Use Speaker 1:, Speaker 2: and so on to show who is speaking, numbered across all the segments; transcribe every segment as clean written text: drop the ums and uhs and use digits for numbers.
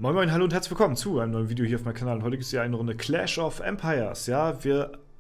Speaker 1: Moin Moin, hallo und herzlich willkommen zu einem neuen Video hier auf meinem Kanal. Und heute gibt es ja eine Runde Clash of Empires. Ja,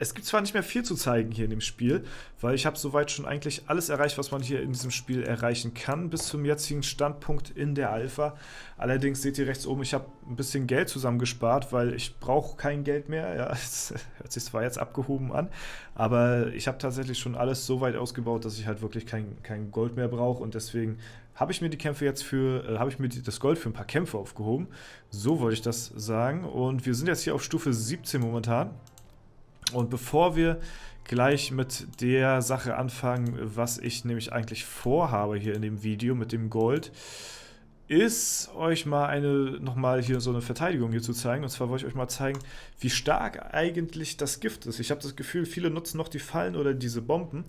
Speaker 1: es gibt zwar nicht mehr viel zu zeigen hier in dem Spiel, weil ich habe soweit schon eigentlich alles erreicht, was man hier in diesem Spiel erreichen kann, bis zum jetzigen Standpunkt in der Alpha. Allerdings seht ihr rechts oben, ich habe ein bisschen Geld zusammengespart, weil ich brauche kein Geld mehr. Ja, es hört sich zwar jetzt abgehoben an, aber ich habe tatsächlich schon alles so weit ausgebaut, dass ich halt wirklich kein Gold mehr brauche und deswegen habe ich mir die Kämpfe jetzt habe ich mir das Gold für ein paar Kämpfe aufgehoben. So wollte ich das sagen. Und wir sind jetzt hier auf Stufe 17 momentan. Und bevor wir gleich mit der Sache anfangen, was ich nämlich eigentlich vorhabe hier in dem Video mit dem Gold, ist euch mal nochmal hier so eine Verteidigung hier zu zeigen. Und zwar wollte ich euch mal zeigen, wie stark eigentlich das Gift ist. Ich habe das Gefühl, viele nutzen noch die Fallen oder diese Bomben.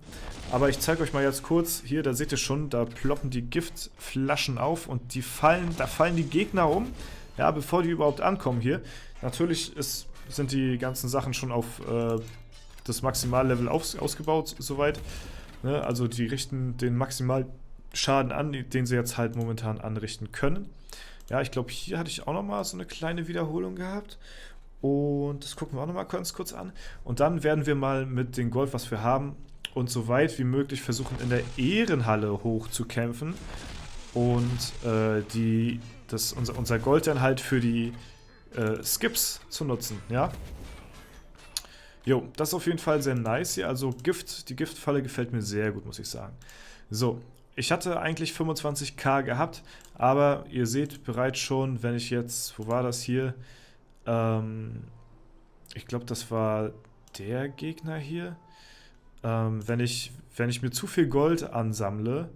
Speaker 1: Aber ich zeige euch mal jetzt kurz, hier, da seht ihr schon, da ploppen die Giftflaschen auf und da fallen die Gegner um, ja, bevor die überhaupt ankommen hier. Natürlich sind die ganzen Sachen schon auf das Maximallevel ausgebaut, soweit. Ne? Also die richten den Maximalschaden an, den sie jetzt halt momentan anrichten können. Ja, ich glaube, hier hatte ich auch nochmal so eine kleine Wiederholung gehabt. Und das gucken wir auch nochmal ganz kurz an. Und dann werden wir mal mit dem Gold, was wir haben, und so weit wie möglich versuchen, in der Ehrenhalle hochzukämpfen. Und unser Gold dann halt für die Skips zu nutzen, ja. Jo, das ist auf jeden Fall sehr nice hier. Also die Giftfalle gefällt mir sehr gut, muss ich sagen. So, ich hatte eigentlich 25.000 gehabt, aber ihr seht bereits schon, wenn ich jetzt, wo war das hier? Ich glaube, das war der Gegner hier. Wenn ich mir zu viel Gold ansammle,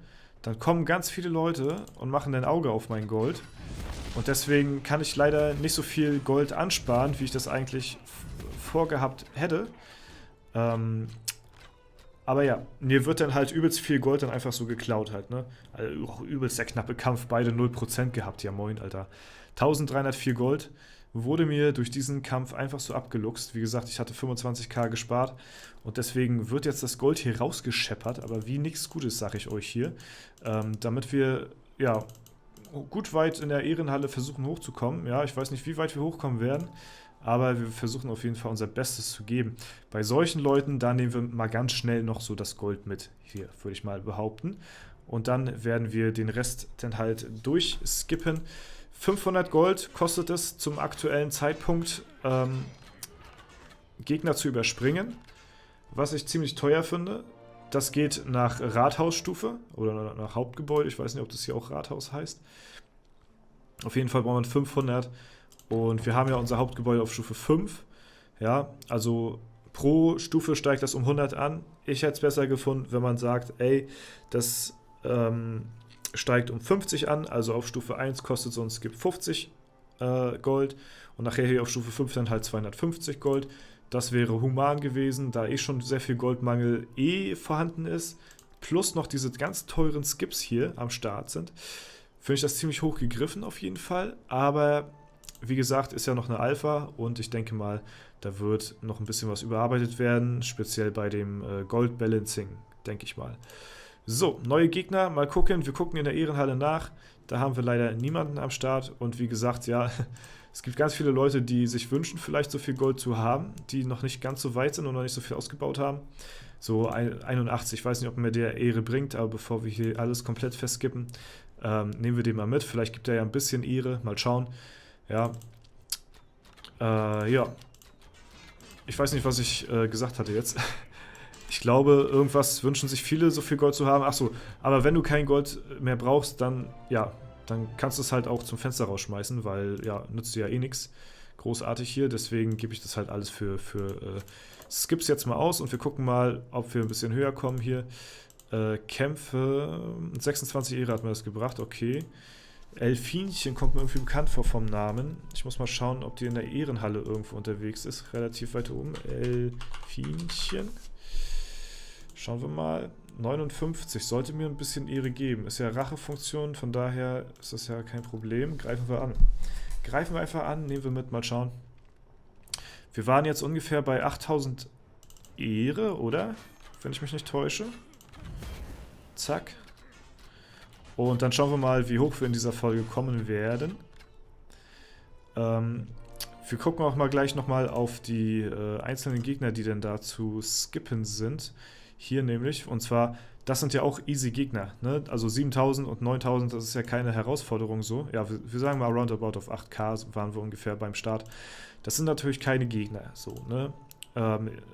Speaker 1: dann kommen ganz viele Leute und machen ein Auge auf mein Gold. Und deswegen kann ich leider nicht so viel Gold ansparen, wie ich das eigentlich vorgehabt hätte. Aber ja, mir wird dann halt übelst viel Gold dann einfach so geklaut halt, ne? Also auch übelst der knappe Kampf, beide 0% gehabt. Ja moin, Alter. 1304 Gold wurde mir durch diesen Kampf einfach so abgeluchst. Wie gesagt, ich hatte 25.000 gespart und deswegen wird jetzt das Gold hier rausgescheppert, aber wie nichts Gutes, sage ich euch hier. Damit wir, ja, gut weit in der Ehrenhalle versuchen hochzukommen. Ja, ich weiß nicht, wie weit wir hochkommen werden, aber wir versuchen auf jeden Fall unser Bestes zu geben. Bei solchen Leuten, da nehmen wir mal ganz schnell noch so das Gold mit. Hier, würde ich mal behaupten. Und dann werden wir den Rest dann halt durchskippen. 500 Gold kostet es zum aktuellen Zeitpunkt, Gegner zu überspringen. Was ich ziemlich teuer finde. Das geht nach Rathausstufe oder nach Hauptgebäude. Ich weiß nicht, ob das hier auch Rathaus heißt. Auf jeden Fall brauchen wir 500. Und wir haben ja unser Hauptgebäude auf Stufe 5. Ja, also pro Stufe steigt das um 100 an. Ich hätte es besser gefunden, wenn man sagt, ey, das steigt um 50 an. Also auf Stufe 1 kostet so ein Skip 50 Gold. Und nachher hier auf Stufe 5 dann halt 250 Gold. Das wäre human gewesen, da schon sehr viel Goldmangel vorhanden ist. Plus noch diese ganz teuren Skips hier am Start sind. Finde ich das ziemlich hoch gegriffen auf jeden Fall. Aber wie gesagt, ist ja noch eine Alpha und ich denke mal, da wird noch ein bisschen was überarbeitet werden. Speziell bei dem Gold-Balancing, denke ich mal. So, neue Gegner, mal gucken. Wir gucken in der Ehrenhalle nach. Da haben wir leider niemanden am Start. Und wie gesagt, ja, es gibt ganz viele Leute, die sich wünschen, vielleicht so viel Gold zu haben, die noch nicht ganz so weit sind und noch nicht so viel ausgebaut haben. So 81, ich weiß nicht, ob mir der Ehre bringt, aber bevor wir hier alles komplett festskippen, nehmen wir den mal mit. Vielleicht gibt er ja ein bisschen Ehre, mal schauen. Ja, ja. Ich weiß nicht, was ich gesagt hatte jetzt. Ich glaube, irgendwas wünschen sich viele, so viel Gold zu haben. Achso, aber wenn du kein Gold mehr brauchst, dann, ja, dann kannst du es halt auch zum Fenster rausschmeißen, weil, ja, nützt dir ja eh nichts großartig hier. Deswegen gebe ich das halt alles für Skips jetzt mal aus und wir gucken mal, ob wir ein bisschen höher kommen hier. Kämpfe, 26 Ehre hat mir das gebracht, okay. Elfinchen kommt mir irgendwie bekannt vor vom Namen. Ich muss mal schauen, ob die in der Ehrenhalle irgendwo unterwegs ist. Relativ weit oben. Elfinchen. Schauen wir mal. 59 sollte mir ein bisschen Ehre geben. Ist ja Rachefunktion, von daher ist das ja kein Problem. Greifen wir an. Greifen wir einfach an, nehmen wir mit, mal schauen. Wir waren jetzt ungefähr bei 8000 Ehre, oder? Wenn ich mich nicht täusche. Zack. Und dann schauen wir mal, wie hoch wir in dieser Folge kommen werden. Wir gucken auch mal gleich nochmal auf die einzelnen Gegner, die denn da zu skippen sind. Hier nämlich, und zwar, das sind ja auch easy Gegner, ne? Also 7000 und 9000, das ist ja keine Herausforderung so. Ja, wir sagen mal roundabout auf 8K waren wir ungefähr beim Start. Das sind natürlich keine Gegner, so, ne?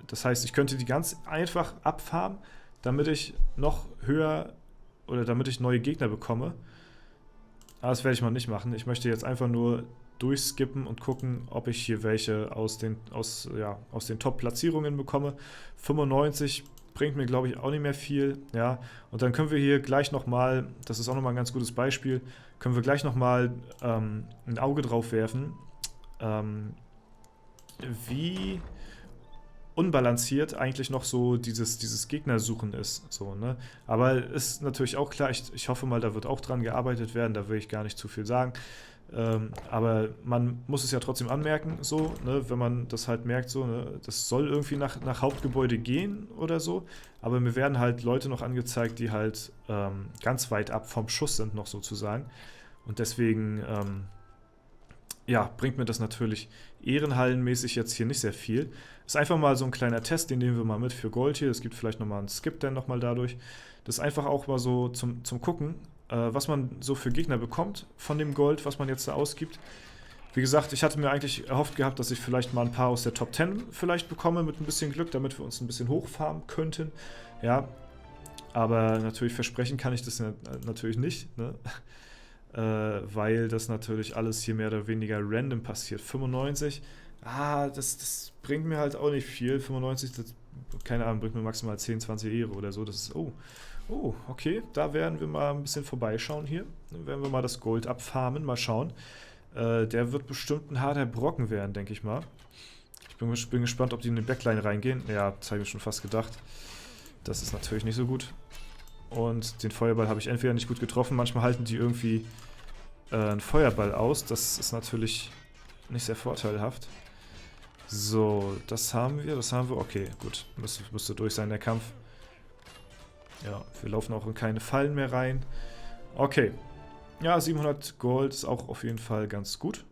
Speaker 1: Das heißt, ich könnte die ganz einfach abfarmen, damit ich noch höher oder damit ich neue Gegner bekomme. Aber das werde ich mal nicht machen. Ich möchte jetzt einfach nur durchskippen und gucken, ob ich hier welche aus den Top-Platzierungen bekomme. 95 bringt mir, glaube ich, auch nicht mehr viel. Ja, und dann können wir hier gleich nochmal, das ist auch nochmal ein ganz gutes Beispiel, können wir gleich nochmal ein Auge drauf werfen, wie unbalanciert eigentlich noch so dieses Gegnersuchen ist. So, ne? Aber ist natürlich auch klar, ich hoffe mal, da wird auch dran gearbeitet werden, da will ich gar nicht zu viel sagen. Aber man muss es ja trotzdem anmerken, so, ne, wenn man das halt merkt, so, ne, das soll irgendwie nach Hauptgebäude gehen oder so, aber mir werden halt Leute noch angezeigt, die halt ganz weit ab vom Schuss sind noch sozusagen. Und deswegen ja, bringt mir das natürlich ehrenhallenmäßig jetzt hier nicht sehr viel. Ist einfach mal so ein kleiner Test, den nehmen wir mal mit für Gold hier. Es gibt vielleicht nochmal einen Skip dann nochmal dadurch. Das ist einfach auch mal so zum Gucken, was man so für Gegner bekommt von dem Gold, was man jetzt da ausgibt. Wie gesagt, ich hatte mir eigentlich erhofft gehabt, dass ich vielleicht mal ein paar aus der Top 10 vielleicht bekomme mit ein bisschen Glück, damit wir uns ein bisschen hochfarmen könnten. Ja, aber natürlich versprechen kann ich das natürlich nicht, ne? Weil das natürlich alles hier mehr oder weniger random passiert. 95, das bringt mir halt auch nicht viel. 95, das, keine Ahnung, bringt mir maximal 10, 20 Ehre oder so. Das ist, okay, da werden wir mal ein bisschen vorbeischauen hier. Dann werden wir mal das Gold abfarmen, mal schauen. Der wird bestimmt ein harter Brocken werden, denke ich mal. Ich bin gespannt, ob die in den Backline reingehen. Ja, das habe ich mir schon fast gedacht. Das ist natürlich nicht so gut. Und den Feuerball habe ich entweder nicht gut getroffen, manchmal halten die irgendwie einen Feuerball aus. Das ist natürlich nicht sehr vorteilhaft. So, das haben wir, okay, gut. Müsste durch sein, der Kampf. Ja, wir laufen auch in keine Fallen mehr rein. Okay. Ja, 700 Gold ist auch auf jeden Fall ganz gut.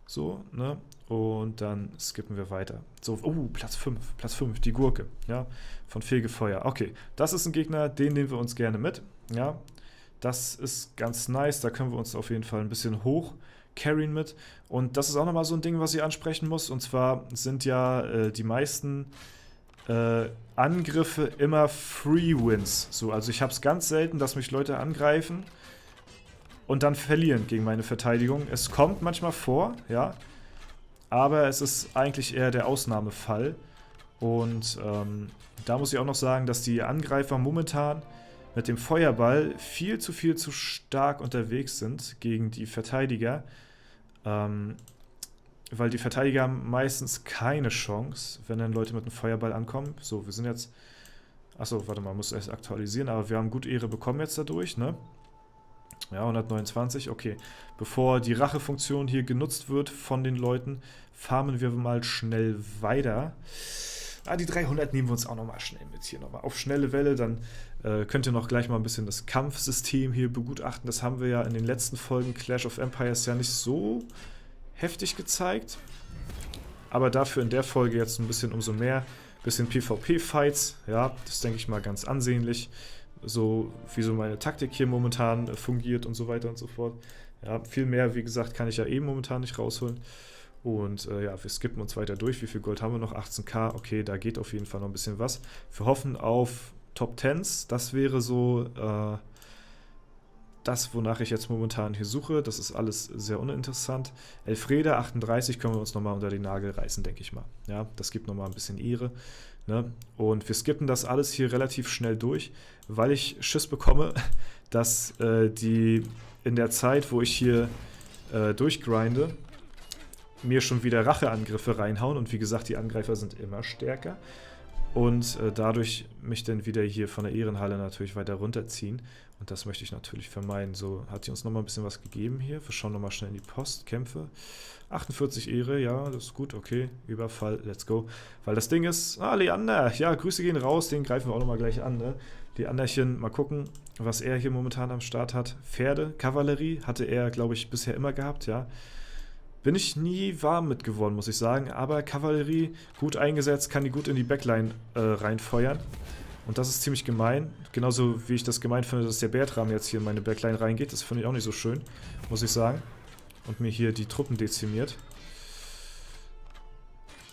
Speaker 1: So, ne? Und dann skippen wir weiter. So, Platz 5, die Gurke, ja, von Fegefeuer. Okay, das ist ein Gegner, den nehmen wir uns gerne mit, ja. Das ist ganz nice, da können wir uns auf jeden Fall ein bisschen hoch carryen mit. Und das ist auch nochmal so ein Ding, was ich ansprechen muss. Und zwar sind ja die meisten Angriffe immer Free Wins. So, also ich habe es ganz selten, dass mich Leute angreifen und dann verlieren gegen meine Verteidigung. Es kommt manchmal vor, ja, aber es ist eigentlich eher der Ausnahmefall. Und da muss ich auch noch sagen, dass die Angreifer momentan mit dem Feuerball viel zu stark unterwegs sind gegen die Verteidiger. Weil die Verteidiger haben meistens keine Chance, wenn dann Leute mit einem Feuerball ankommen. So, wir sind jetzt... Achso, warte mal, muss erst aktualisieren, aber wir haben gut Ehre bekommen jetzt dadurch, ne? Ja, 129, okay. Bevor die Rachefunktion hier genutzt wird von den Leuten, farmen wir mal schnell weiter. Die 300 nehmen wir uns auch nochmal schnell mit hier nochmal. Auf schnelle Welle, dann könnt ihr noch gleich mal ein bisschen das Kampfsystem hier begutachten. Das haben wir ja in den letzten Folgen Clash of Empires ja nicht so heftig gezeigt. Aber dafür in der Folge jetzt ein bisschen umso mehr. Bisschen PvP-Fights, ja, das denke ich mal ganz ansehnlich. So wie so meine Taktik hier momentan fungiert und so weiter und so fort. Ja, viel mehr, wie gesagt, kann ich ja eben momentan nicht rausholen. Und ja, wir skippen uns weiter durch. Wie viel Gold haben wir noch? 18k. Okay, da geht auf jeden Fall noch ein bisschen was. Wir hoffen auf Top 10s. Das wäre so das, wonach ich jetzt momentan hier suche. Das ist alles sehr uninteressant. Elfreda 38 können wir uns nochmal unter den Nagel reißen, denke ich mal. Ja, das gibt nochmal ein bisschen Ehre. Ne? Und wir skippen das alles hier relativ schnell durch, weil ich Schiss bekomme, dass die in der Zeit, wo ich hier durchgrinde, mir schon wieder Racheangriffe reinhauen. Und wie gesagt, die Angreifer sind immer stärker. Und dadurch mich dann wieder hier von der Ehrenhalle natürlich weiter runterziehen. Und das möchte ich natürlich vermeiden. So, hat die uns nochmal ein bisschen was gegeben hier. Wir schauen nochmal schnell in die Postkämpfe. 48 Ehre, ja, das ist gut, okay. Überfall, let's go. Weil das Ding ist, Leander, ja, Grüße gehen raus, den greifen wir auch nochmal gleich an, ne? Leanderchen, mal gucken, was er hier momentan am Start hat. Pferde, Kavallerie hatte er, glaube ich, bisher immer gehabt, ja. bin ich nie warm mit geworden, muss ich sagen. Aber Kavallerie gut eingesetzt, kann die gut in die Backline reinfeuern. Und das ist ziemlich gemein. Genauso wie ich das gemein finde, dass der Bertram jetzt hier in meine Backline reingeht. Das finde ich auch nicht so schön, muss ich sagen. Und mir hier die Truppen dezimiert.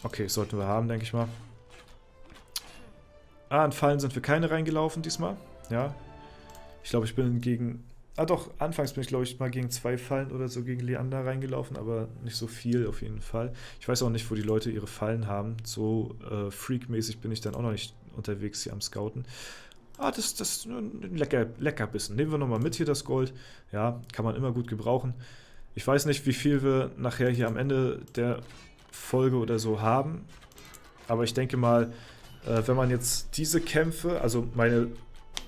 Speaker 1: Okay, sollten wir haben, denke ich mal. Ah, in Fallen sind wir keine reingelaufen diesmal. Ja. Ich glaube, ich bin gegen... Ah doch, anfangs bin ich, glaube ich, mal gegen 2 Fallen oder so gegen Leander reingelaufen, aber nicht so viel auf jeden Fall. Ich weiß auch nicht, wo die Leute ihre Fallen haben. So freakmäßig bin ich dann auch noch nicht unterwegs hier am Scouten. Ah, das ist ein Leckerbissen. Nehmen wir nochmal mit hier das Gold. Ja, kann man immer gut gebrauchen. Ich weiß nicht, wie viel wir nachher hier am Ende der Folge oder so haben. Aber ich denke mal, wenn man jetzt diese Kämpfe, also meine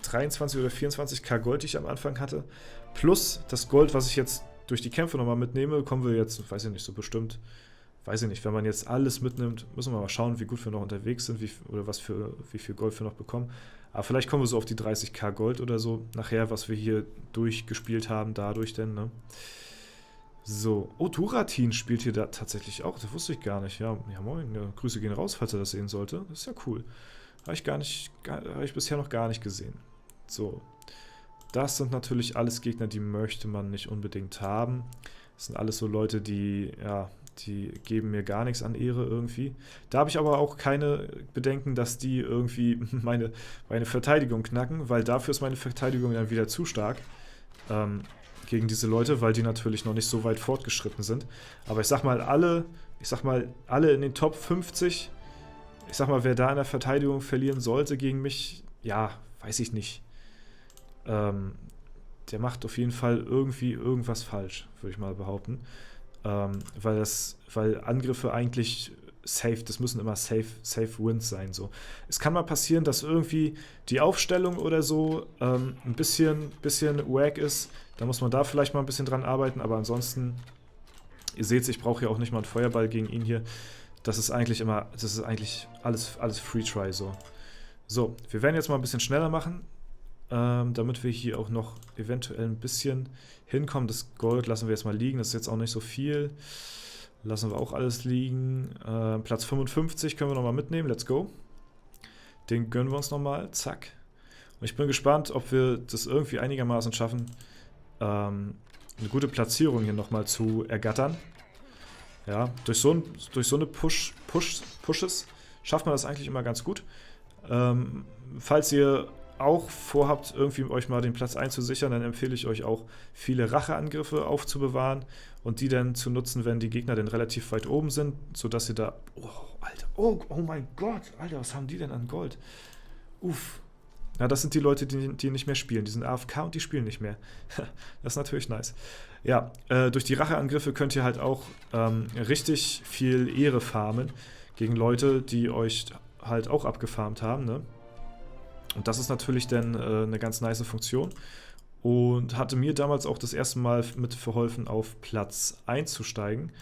Speaker 1: 23 oder 24k Gold, die ich am Anfang hatte, plus das Gold, was ich jetzt durch die Kämpfe nochmal mitnehme, kommen wir jetzt, weiß ich nicht, so bestimmt, weiß ich nicht, wenn man jetzt alles mitnimmt, müssen wir mal schauen, wie gut wir noch unterwegs sind, wie viel Gold wir noch bekommen. Aber vielleicht kommen wir so auf die 30k Gold oder so nachher, was wir hier durchgespielt haben, dadurch denn, ne? So, oh, Duratin spielt hier da tatsächlich auch, das wusste ich gar nicht. Ja, moin, ja, Grüße gehen raus, falls er das sehen sollte. Das ist ja cool. Habe ich bisher noch gar nicht gesehen. So, das sind natürlich alles Gegner, die möchte man nicht unbedingt haben. Das sind alles so Leute, die, ja, die geben mir gar nichts an Ehre irgendwie. Da habe ich aber auch keine Bedenken, dass die irgendwie meine Verteidigung knacken, weil dafür ist meine Verteidigung dann wieder zu stark. Gegen diese Leute, weil die natürlich noch nicht so weit fortgeschritten sind. Aber ich sag mal, alle in den Top 50, ich sag mal, wer da in der Verteidigung verlieren sollte gegen mich, ja, weiß ich nicht. Der macht auf jeden Fall irgendwie irgendwas falsch, würde ich mal behaupten. Weil Angriffe eigentlich safe, das müssen immer safe Wins sein. So. Es kann mal passieren, dass irgendwie die Aufstellung oder so ein bisschen wack ist. Da muss man da vielleicht mal ein bisschen dran arbeiten, aber ansonsten, ihr seht, ich brauche hier auch nicht mal einen Feuerball gegen ihn hier. Das ist eigentlich alles Free Try so. So, wir werden jetzt mal ein bisschen schneller machen, damit wir hier auch noch eventuell ein bisschen hinkommen. Das Gold lassen wir jetzt mal liegen, das ist jetzt auch nicht so viel. Lassen wir auch alles liegen. Platz 55 können wir nochmal mitnehmen. Let's go. Den gönnen wir uns nochmal. Zack. Und ich bin gespannt, ob wir das irgendwie einigermaßen schaffen, eine gute Platzierung hier nochmal zu ergattern. Ja, durch so eine Pushes schafft man das eigentlich immer ganz gut. Falls ihr auch vorhabt, irgendwie euch mal den Platz einzusichern, dann empfehle ich euch auch, viele Racheangriffe aufzubewahren und die dann zu nutzen, wenn die Gegner dann relativ weit oben sind, sodass ihr da... Oh, Alter, oh mein Gott, Alter, was haben die denn an Gold? Uff. Ja, das sind die Leute, die nicht mehr spielen. Die sind AFK und die spielen nicht mehr. Das ist natürlich nice. Ja, durch die Racheangriffe könnt ihr halt auch richtig viel Ehre farmen gegen Leute, die euch halt auch abgefarmt haben, ne? Und das ist natürlich dann eine ganz nice Funktion und hatte mir damals auch das erste Mal mit verholfen, auf Platz einzusteigen.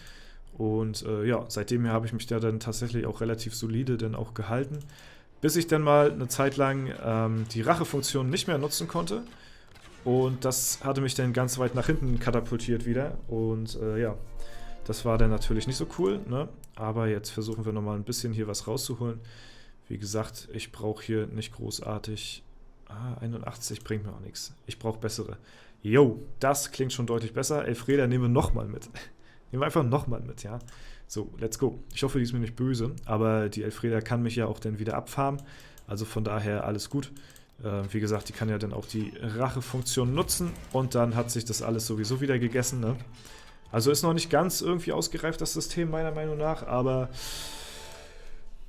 Speaker 1: Und ja, seitdem habe ich mich da dann tatsächlich auch relativ solide dann auch gehalten, bis ich dann mal eine Zeit lang die Rachefunktion nicht mehr nutzen konnte. Und das hatte mich dann ganz weit nach hinten katapultiert wieder. Und ja, das war dann natürlich nicht so cool, ne? Aber jetzt versuchen wir nochmal ein bisschen hier was rauszuholen. Wie gesagt, ich brauche hier nicht großartig... 81 bringt mir auch nichts. Ich brauche bessere. Jo, das klingt schon deutlich besser. Elfreda nehmen wir nochmal mit. Nehmen wir einfach nochmal mit, ja. So, let's go. Ich hoffe, die ist mir nicht böse, aber die Elfreda kann mich ja auch dann wieder abfarmen. Also von daher alles gut. Wie gesagt, die kann ja dann auch die Rachefunktion nutzen und dann hat sich das alles sowieso wieder gegessen, ne? Also ist noch nicht ganz irgendwie ausgereift, das System meiner Meinung nach, aber...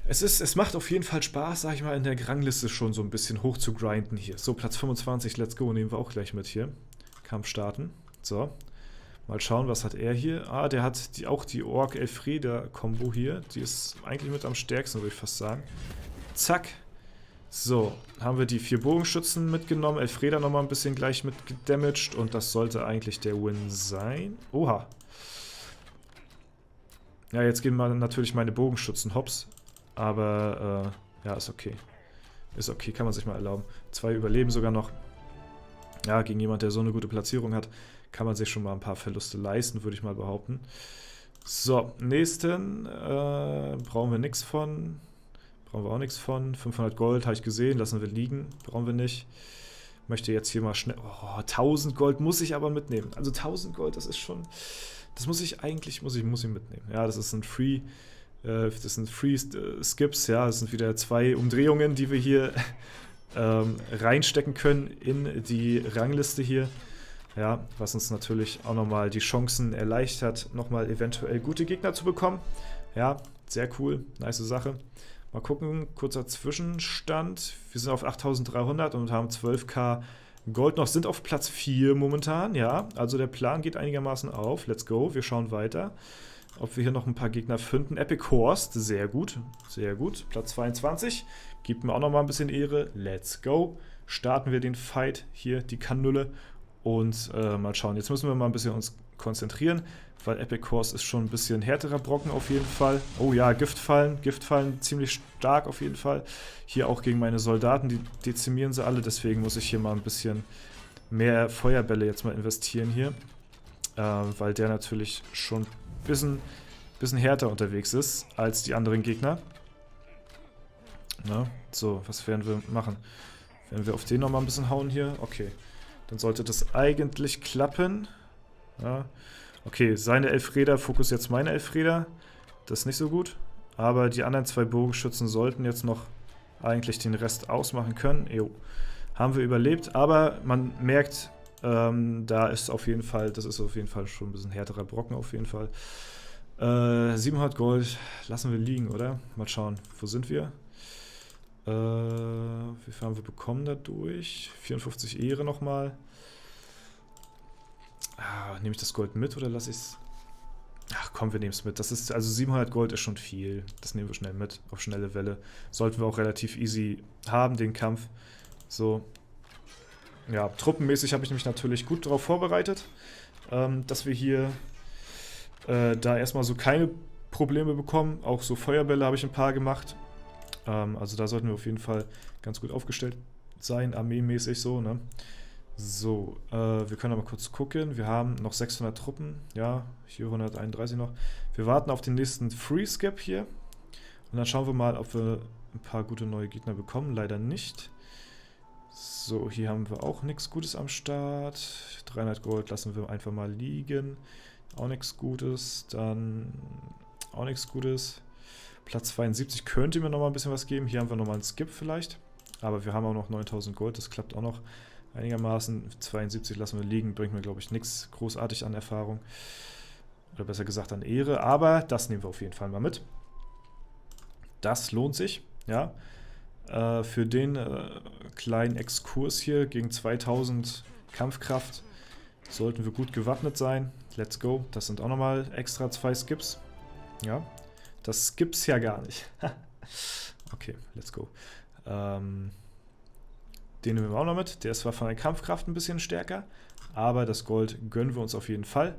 Speaker 1: Es macht auf jeden Fall Spaß, sag ich mal, in der Rangliste schon so ein bisschen hoch zu grinden hier. So, Platz 25, let's go, nehmen wir auch gleich mit hier. Kampf starten. So, mal schauen, was hat er hier. Ah, der hat auch die Ork-Elfreda-Kombo hier. Die ist eigentlich mit am stärksten, würde ich fast sagen. Zack. So, haben wir die 4 Bogenschützen mitgenommen. Elfreda nochmal ein bisschen gleich mit gedamaged. Und das sollte eigentlich der Win sein. Oha. Ja, jetzt gehen mal natürlich meine Bogenschützen hops. Aber, ja, ist okay. Ist okay, kann man sich mal erlauben. 2 überleben sogar noch. Ja, gegen jemand, der so eine gute Platzierung hat, kann man sich schon mal ein paar Verluste leisten, würde ich mal behaupten. So, nächsten brauchen wir nichts von. Brauchen wir auch nichts von. 500 Gold, habe ich gesehen, lassen wir liegen. Brauchen wir nicht. Möchte jetzt hier mal schnell... Oh, 1000 Gold muss ich aber mitnehmen. Also 1000 Gold, das ist schon... Das muss ich eigentlich... Muss ich mitnehmen. Ja, das ist ein Free... das sind Free Skips, ja. Das sind wieder 2 Umdrehungen, die wir hier reinstecken können in die Rangliste hier. Ja, was uns natürlich auch nochmal die Chancen erleichtert, nochmal eventuell gute Gegner zu bekommen. Ja, sehr cool, nice Sache. Mal gucken, kurzer Zwischenstand. Wir sind auf 8300 und haben 12.000 Gold noch, sind auf Platz 4 momentan. Ja, also der Plan geht einigermaßen auf. Let's go, wir schauen weiter. Ob wir hier noch ein paar Gegner finden. Epic Horst, sehr gut, sehr gut. Platz 22, gibt mir auch nochmal ein bisschen Ehre. Let's go. Starten wir den Fight hier, die Kanüle. Und mal schauen, jetzt müssen wir mal ein bisschen uns konzentrieren, weil Epic Horse ist schon ein bisschen härterer Brocken auf jeden Fall. Oh ja, Giftfallen ziemlich stark auf jeden Fall. Hier auch gegen meine Soldaten, die dezimieren sie alle, deswegen muss ich hier mal ein bisschen mehr Feuerbälle jetzt mal investieren hier. Weil der natürlich schon ein bisschen härter unterwegs ist als die anderen Gegner. Na, so, was werden wir machen? Werden wir auf den nochmal ein bisschen hauen hier? Okay. Dann sollte das eigentlich klappen. Ja. Okay, seine Elfräder fokussiert jetzt meine Elfräder. Das ist nicht so gut. Aber die anderen 2 Bogenschützen sollten jetzt noch eigentlich den Rest ausmachen können. Jo. Haben wir überlebt. Aber man merkt, da ist auf jeden Fall, das ist auf jeden Fall schon ein bisschen härterer Brocken auf jeden Fall. 700 Gold lassen wir liegen, oder? Mal schauen, wo sind wir? Wie viel haben wir bekommen dadurch? 54 Ehre nochmal. Nehme ich das Gold mit oder lasse ich es? Ach komm, wir nehmen es mit. Das ist, also 700 Gold ist schon viel. Das nehmen wir schnell mit, auf schnelle Welle. Sollten wir auch relativ easy haben, den Kampf. So. Ja, truppenmäßig habe ich mich natürlich gut darauf vorbereitet, dass wir hier da erstmal so keine Probleme bekommen. Auch so Feuerbälle habe ich ein paar gemacht. Also da sollten wir auf jeden Fall ganz gut aufgestellt sein, armeemäßig so, ne? So, wir können aber kurz gucken. Wir haben noch 600 Truppen. Ja, hier 131 noch. Wir warten auf den nächsten Free Skip hier. Und dann schauen wir mal, ob wir ein paar gute neue Gegner bekommen. Leider nicht. So, hier haben wir auch nichts Gutes am Start. 300 Gold lassen wir einfach mal liegen. Auch nichts Gutes. Dann auch nichts Gutes. Platz 72 könnte mir noch mal ein bisschen was geben. Hier haben wir nochmal einen Skip vielleicht. Aber wir haben auch noch 9000 Gold. Das klappt auch noch einigermaßen. 72 lassen wir liegen. Bringt mir, glaube ich, nichts großartig an Erfahrung. Oder besser gesagt an Ehre. Aber das nehmen wir auf jeden Fall mal mit. Das lohnt sich. Ja. Für den kleinen Exkurs hier gegen 2000 Kampfkraft sollten wir gut gewappnet sein. Let's go. Das sind auch nochmal extra 2 Skips. Ja. Das gibt's ja gar nicht. Okay, let's go. Den nehmen wir auch noch mit. Der ist zwar von der Kampfkraft ein bisschen stärker, aber das Gold gönnen wir uns auf jeden Fall.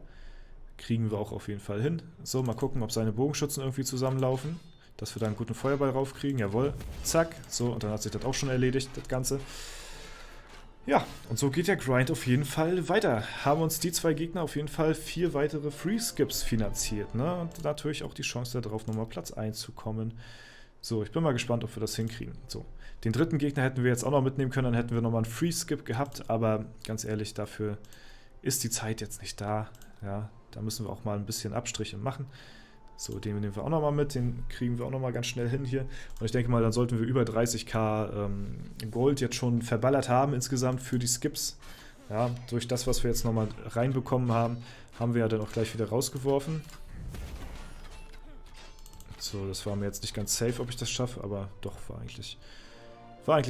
Speaker 1: Kriegen wir auch auf jeden Fall hin. So, mal gucken, ob seine Bogenschützen irgendwie zusammenlaufen. Dass wir da einen guten Feuerball raufkriegen. Jawohl. Zack. So, und dann hat sich das auch schon erledigt, das Ganze. Ja, und so geht der Grind auf jeden Fall weiter. Haben uns die 2 Gegner auf jeden Fall 4 weitere Free Skips finanziert, ne? Und natürlich auch die Chance darauf, nochmal Platz 1 zu kommen. So, ich bin mal gespannt, ob wir das hinkriegen. So, den dritten Gegner hätten wir jetzt auch noch mitnehmen können, dann hätten wir nochmal einen Free Skip gehabt, aber ganz ehrlich, dafür ist die Zeit jetzt nicht da. Ja, da müssen wir auch mal ein bisschen Abstriche machen. So, den nehmen wir auch nochmal mit, den kriegen wir auch nochmal ganz schnell hin hier. Und ich denke mal, dann sollten wir über 30.000 Gold jetzt schon verballert haben insgesamt für die Skips. Ja, durch das, was wir jetzt nochmal reinbekommen haben, haben wir ja dann auch gleich wieder rausgeworfen. So, das war mir jetzt nicht ganz safe, ob ich das schaffe, aber doch, war eigentlich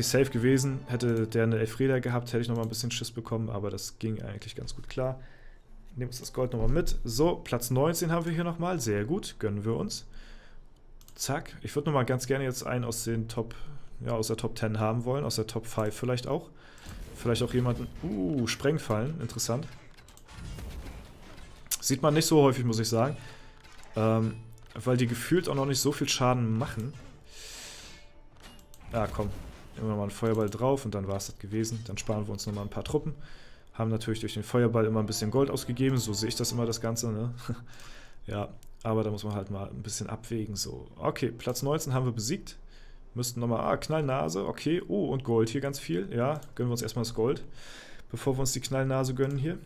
Speaker 1: safe gewesen. Hätte der eine Elfriede gehabt, hätte ich nochmal ein bisschen Schiss bekommen, aber das ging eigentlich ganz gut klar. Nehmen uns das Gold nochmal mit. So, Platz 19 haben wir hier nochmal. Sehr gut, gönnen wir uns. Zack. Ich würde nochmal ganz gerne jetzt einen aus den Top, ja, aus der Top 10 haben wollen. Aus der Top 5 vielleicht auch. Vielleicht auch jemanden. Sprengfallen. Interessant. Sieht man nicht so häufig, muss ich sagen. Weil die gefühlt auch noch nicht so viel Schaden machen. Ja, komm. Nehmen wir nochmal einen Feuerball drauf und dann war es das gewesen. Dann sparen wir uns nochmal ein paar Truppen. Haben natürlich durch den Feuerball immer ein bisschen Gold ausgegeben, so sehe ich das immer, das Ganze, ne? Ja, Aber da muss man halt mal ein bisschen abwägen. So, okay, Platz 19 haben wir besiegt. Müssten nochmal, Knallnase, okay. Oh, und Gold hier ganz viel. Ja, gönnen wir uns erstmal das Gold, bevor wir uns die Knallnase gönnen hier.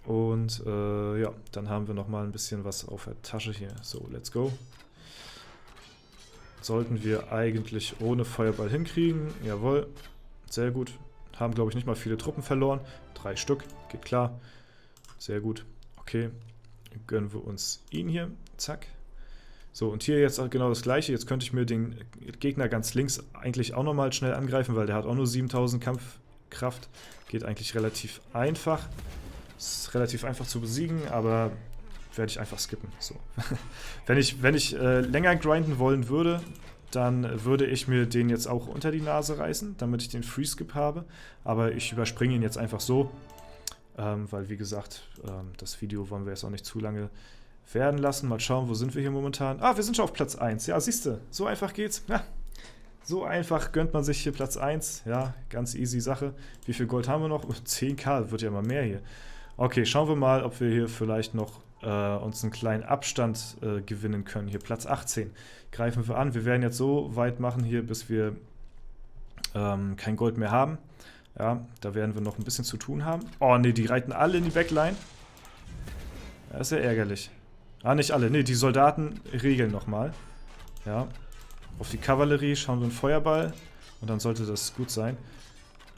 Speaker 1: Und ja, dann haben wir nochmal ein bisschen was auf der Tasche hier. So, let's go. Sollten wir eigentlich ohne Feuerball hinkriegen. Jawohl, sehr gut. Haben, glaube ich, nicht mal viele Truppen verloren. 3 Stück, geht klar. Sehr gut. Okay, gönnen wir uns ihn hier. Zack. So, und hier jetzt auch genau das gleiche. Jetzt könnte ich mir den Gegner ganz links eigentlich auch nochmal schnell angreifen, weil der hat auch nur 7000 Kampfkraft. Geht eigentlich relativ einfach. Ist relativ einfach zu besiegen, aber werde ich einfach skippen. So. Wenn ich länger grinden wollen würde, dann würde ich mir den jetzt auch unter die Nase reißen, damit ich den Free-Skip habe. Aber ich überspringe ihn jetzt einfach so, weil wie gesagt, das Video wollen wir jetzt auch nicht zu lange werden lassen. Mal schauen, wo sind wir hier momentan? Ah, wir sind schon auf Platz 1. Ja, siehst du, so einfach geht's. Ja, so einfach gönnt man sich hier Platz 1. Ja, ganz easy Sache. Wie viel Gold haben wir noch? 10.000, wird ja mal mehr hier. Okay, schauen wir mal, ob wir hier vielleicht noch uns einen kleinen Abstand gewinnen können. Hier Platz 18. Greifen wir an. Wir werden jetzt so weit machen hier, bis wir kein Gold mehr haben. Ja, da werden wir noch ein bisschen zu tun haben. Oh ne, die reiten alle in die Backline. Das ist ja ärgerlich. Ah, nicht alle. Ne, die Soldaten regeln nochmal. Ja. Auf die Kavallerie schauen wir einen Feuerball. Und dann sollte das gut sein.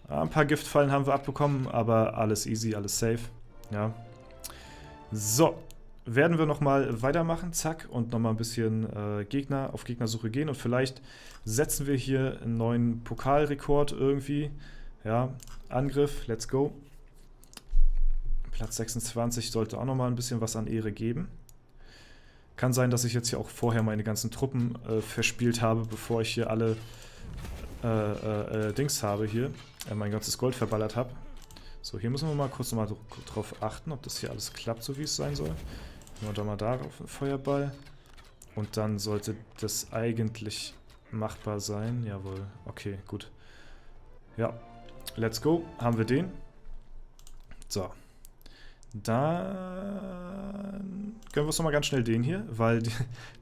Speaker 1: Ein paar Giftfallen haben wir abbekommen, aber alles easy, alles safe. Ja. So. Werden wir nochmal weitermachen, zack, und nochmal ein bisschen auf Gegnersuche gehen. Und vielleicht setzen wir hier einen neuen Pokalrekord irgendwie. Ja, Angriff, let's go. Platz 26 sollte auch nochmal ein bisschen was an Ehre geben. Kann sein, dass ich jetzt hier auch vorher meine ganzen Truppen verspielt habe, bevor ich hier alle Dings habe hier, mein ganzes Gold verballert habe. So, hier müssen wir mal kurz nochmal drauf achten, ob das hier alles klappt, so wie es sein soll. Nehmen wir da mal darauf einen Feuerball. Und dann sollte das eigentlich machbar sein. Jawohl, okay, gut. Ja, let's go. Haben wir den. So. Dann gönnen wir uns nochmal ganz schnell den hier, weil,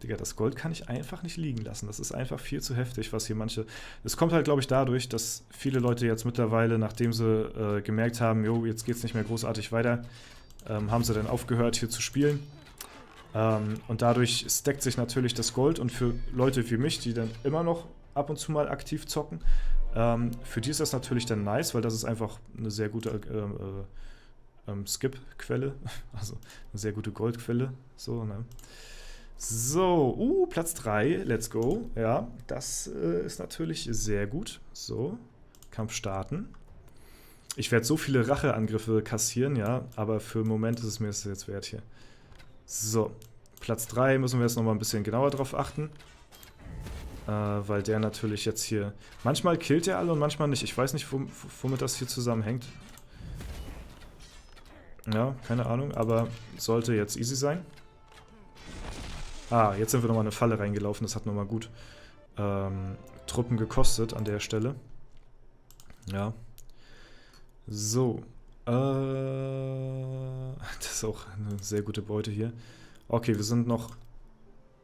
Speaker 1: Digga, das Gold kann ich einfach nicht liegen lassen. Das ist einfach viel zu heftig, was hier manche... Es kommt halt, glaube ich, dadurch, dass viele Leute jetzt mittlerweile, nachdem sie gemerkt haben, jo, jetzt geht's nicht mehr großartig weiter, haben sie dann aufgehört, hier zu spielen. Und dadurch stackt sich natürlich das Gold. Und für Leute wie mich, die dann immer noch ab und zu mal aktiv zocken, für die ist das natürlich dann nice, weil das ist einfach eine sehr gute... Skip-Quelle, also eine sehr gute Goldquelle. So, ne? So, Platz 3, let's go. Ja, das ist natürlich sehr gut. So, Kampf starten. Ich werde so viele Racheangriffe kassieren, ja, aber für einen Moment ist es mir jetzt wert hier. So, Platz 3 müssen wir jetzt nochmal ein bisschen genauer drauf achten. Weil der natürlich jetzt hier... Manchmal killt er alle und manchmal nicht. Ich weiß nicht, womit das hier zusammenhängt. Ja, keine Ahnung, aber sollte jetzt easy sein. Ah, jetzt sind wir nochmal in eine Falle reingelaufen. Das hat nochmal gut Truppen gekostet an der Stelle. Ja. So. Das ist auch eine sehr gute Beute hier. Okay, wir sind noch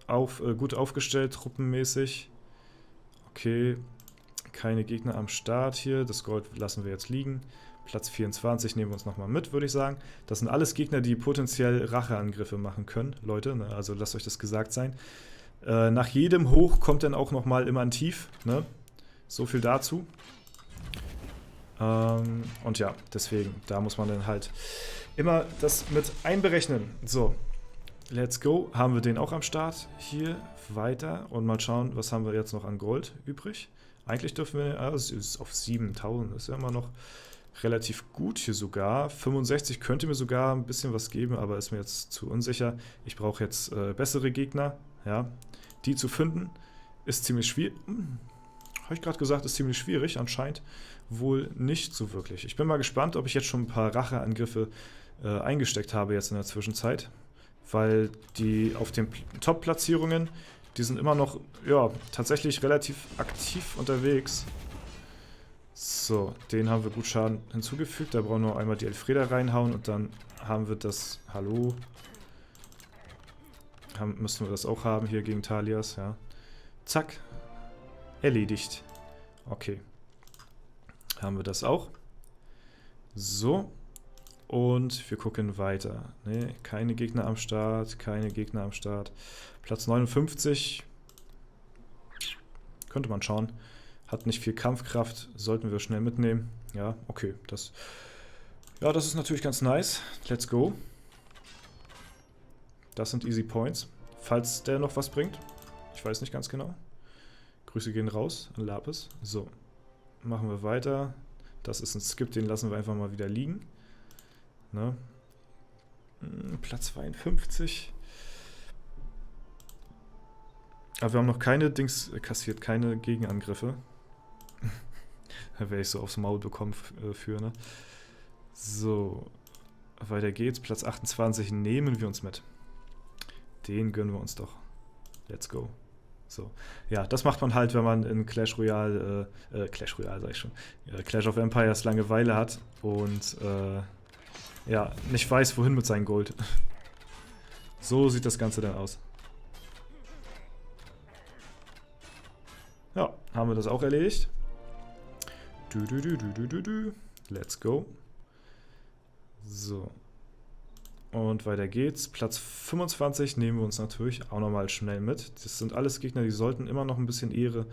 Speaker 1: gut aufgestellt, truppenmäßig. Okay. Keine Gegner am Start hier. Das Gold lassen wir jetzt liegen. Platz 24 nehmen wir uns nochmal mit, würde ich sagen. Das sind alles Gegner, die potenziell Racheangriffe machen können, Leute. Ne? Also lasst euch das gesagt sein. Nach jedem Hoch kommt dann auch nochmal immer ein Tief. Ne? So viel dazu. Und ja, deswegen, da muss man dann halt immer das mit einberechnen. So, let's go. Haben wir den auch am Start. Hier weiter und mal schauen, was haben wir jetzt noch an Gold übrig. Eigentlich dürfen wir, es ist auf 7000, das ist ja immer noch relativ gut hier sogar. 65 könnte mir sogar ein bisschen was geben, aber ist mir jetzt zu unsicher. Ich brauche jetzt bessere Gegner. Ja. Die zu finden ist ziemlich schwierig. Habe ich gerade gesagt, ist ziemlich schwierig. Anscheinend wohl nicht so wirklich. Ich bin mal gespannt, ob ich jetzt schon ein paar Racheangriffe eingesteckt habe jetzt in der Zwischenzeit. Weil die auf den Top-Platzierungen, die sind immer noch, ja, tatsächlich relativ aktiv unterwegs. So, den haben wir gut Schaden hinzugefügt. Da brauchen wir noch einmal die Elfriede reinhauen und dann haben wir das... Hallo? Müssen wir das auch haben hier gegen Talias, ja. Zack. Erledigt. Okay. Haben wir das auch. So. Und wir gucken weiter. Ne, keine Gegner am Start, keine Gegner am Start. Platz 59. Könnte man schauen. Hat nicht viel Kampfkraft, sollten wir schnell mitnehmen. Ja, okay. Das ist natürlich ganz nice. Let's go. Das sind easy points. Falls der noch was bringt. Ich weiß nicht ganz genau. Grüße gehen raus an Lapis. So. Machen wir weiter. Das ist ein Skip, den lassen wir einfach mal wieder liegen. Ne? Platz 52. Aber wir haben noch keine Dings kassiert, keine Gegenangriffe. Da werde ich so aufs Maul bekommen für, ne? So. Weiter geht's. Platz 28 nehmen wir uns mit. Den gönnen wir uns doch. Let's go. So. Ja, das macht man halt, wenn man in Clash Royale sag ich schon, Clash of Empires Langeweile hat und ja, nicht weiß, wohin mit seinem Gold. So sieht das Ganze dann aus. Ja, haben wir das auch erledigt. Let's go. So. Und weiter geht's. Platz 25 nehmen wir uns natürlich auch nochmal schnell mit. Das sind alles Gegner, die sollten immer noch ein bisschen Ehre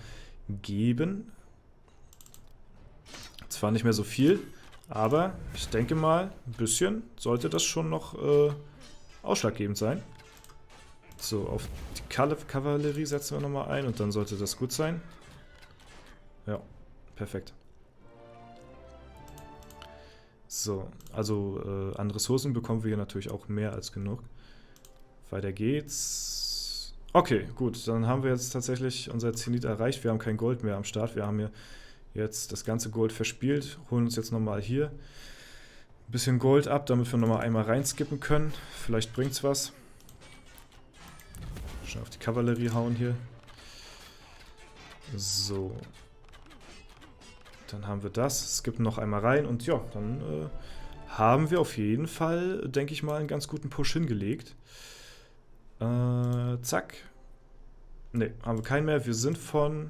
Speaker 1: geben. Zwar nicht mehr so viel, aber ich denke mal, ein bisschen sollte das schon noch ausschlaggebend sein. So, auf die Kavallerie setzen wir nochmal ein und dann sollte das gut sein. Ja, perfekt. So, also an Ressourcen bekommen wir hier natürlich auch mehr als genug. Weiter geht's. Okay, gut, dann haben wir jetzt tatsächlich unser Zenit erreicht. Wir haben kein Gold mehr am Start. Wir haben hier jetzt das ganze Gold verspielt. Holen uns jetzt nochmal hier ein bisschen Gold ab, damit wir nochmal einmal reinskippen können. Vielleicht bringt's was. Schnell auf die Kavallerie hauen hier. So. Dann haben wir das, skippen noch einmal rein und ja, dann haben wir auf jeden Fall, denke ich mal, einen ganz guten Push hingelegt. Zack. Ne, haben wir keinen mehr. Wir sind von,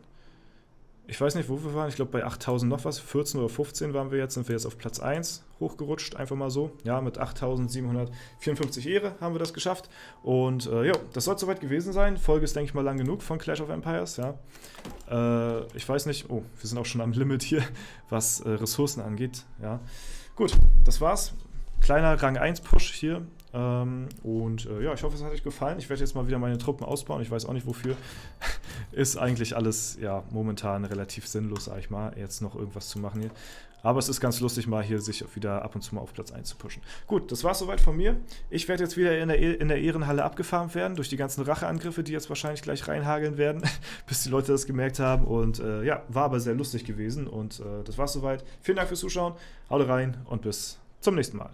Speaker 1: ich weiß nicht, wo wir waren, ich glaube bei 8000 noch was, 14 oder 15 waren wir jetzt, sind wir jetzt auf Platz 1 hochgerutscht, einfach mal so. Ja, mit 8754 Ehre haben wir das geschafft. Und ja, das soll soweit gewesen sein. Folge ist, denke ich mal, lang genug von Clash of Empires, ja. Ich weiß nicht, oh, wir sind auch schon am Limit hier, was Ressourcen angeht, ja. Gut, das war's. Kleiner Rang 1 Push hier. Und ja, ich hoffe, es hat euch gefallen. Ich werde jetzt mal wieder meine Truppen ausbauen. Ich weiß auch nicht, wofür. Ist eigentlich alles, ja, momentan relativ sinnlos, sag ich mal, jetzt noch irgendwas zu machen hier. Aber es ist ganz lustig, mal hier sich wieder ab und zu mal auf Platz 1 zu pushen. Gut, das war's soweit von mir. Ich werde jetzt wieder in der Ehrenhalle abgefarmt werden, durch die ganzen Racheangriffe, die jetzt wahrscheinlich gleich reinhageln werden, bis die Leute das gemerkt haben. Und ja, war aber sehr lustig gewesen. Und das war's soweit. Vielen Dank fürs Zuschauen. Haut rein und bis zum nächsten Mal.